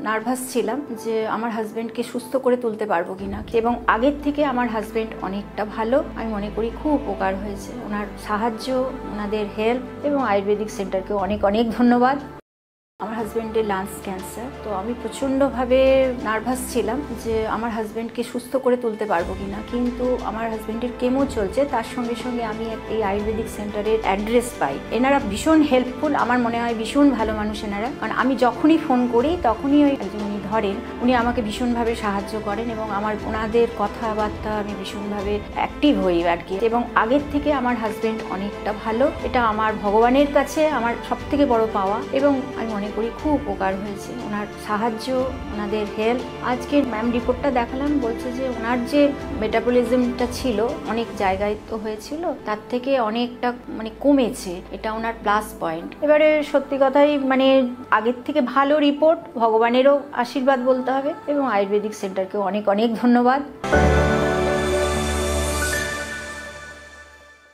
Nervous ছিলাম যে আমার হাজবেন্ডকে সুস্থ করে তুলতে পারবো কিনা, এবং আগের থেকে আমার হাজবেন্ড অনেকটা ভালো। আমি মনে করি খুব উপকার হয়েছে ওনার সাহায্য, ওনাদের হেল্প, এবং আয়ুর্বেদিক সেন্টারকে অনেক অনেক ধন্যবাদ। আমার হাজবেন্ডের লাংস ক্যান্সার, তো আমি প্রচণ্ডভাবে নার্ভাস ছিলাম যে আমার হাজবেন্ডকে সুস্থ করে তুলতে পারবো কিনা, কিন্তু আমার হাজবেন্ডের কেমো চলছে, তার সঙ্গে সঙ্গে আমি এই আয়ুর্বেদিক সেন্টারের অ্যাড্রেস পাই। এনারা ভীষণ হেল্পফুল, আমার মনে হয় ভীষণ ভালো মানুষ এনারা, কারণ আমি যখনই ফোন করি তখনই উনি ধরেন, উনি আমাকে ভীষণভাবে সাহায্য করেন, এবং আমার ওনাদের কথাবার্তা আমি ভীষণভাবে অ্যাক্টিভ হই আর কি। এবং আগের থেকে আমার হাজবেন্ড অনেকটা ভালো, এটা আমার ভগবানের কাছে আমার সবথেকে বড় পাওয়া, এবং আমি মনে করি খুব উপকার হয়েছে ওনার সাহায্য, ওনাদের হেল্প। আজকে ম্যাম রিপোর্টটা দেখালাম, বলছে যে ওনার যে মেটাবলিজমটা ছিল অনেক জায়গায় তো হয়েছিল, তার থেকে অনেকটা কমেছে, এটা ওনার প্লাস পয়েন্ট। এবারে সত্যি কথাই আগের থেকে ভালো রিপোর্ট, ভগবানেরও আশীর্বাদ বলতে হবে, এবং আয়ুর্বেদিক সেন্টারকেও অনেক অনেক ধন্যবাদ।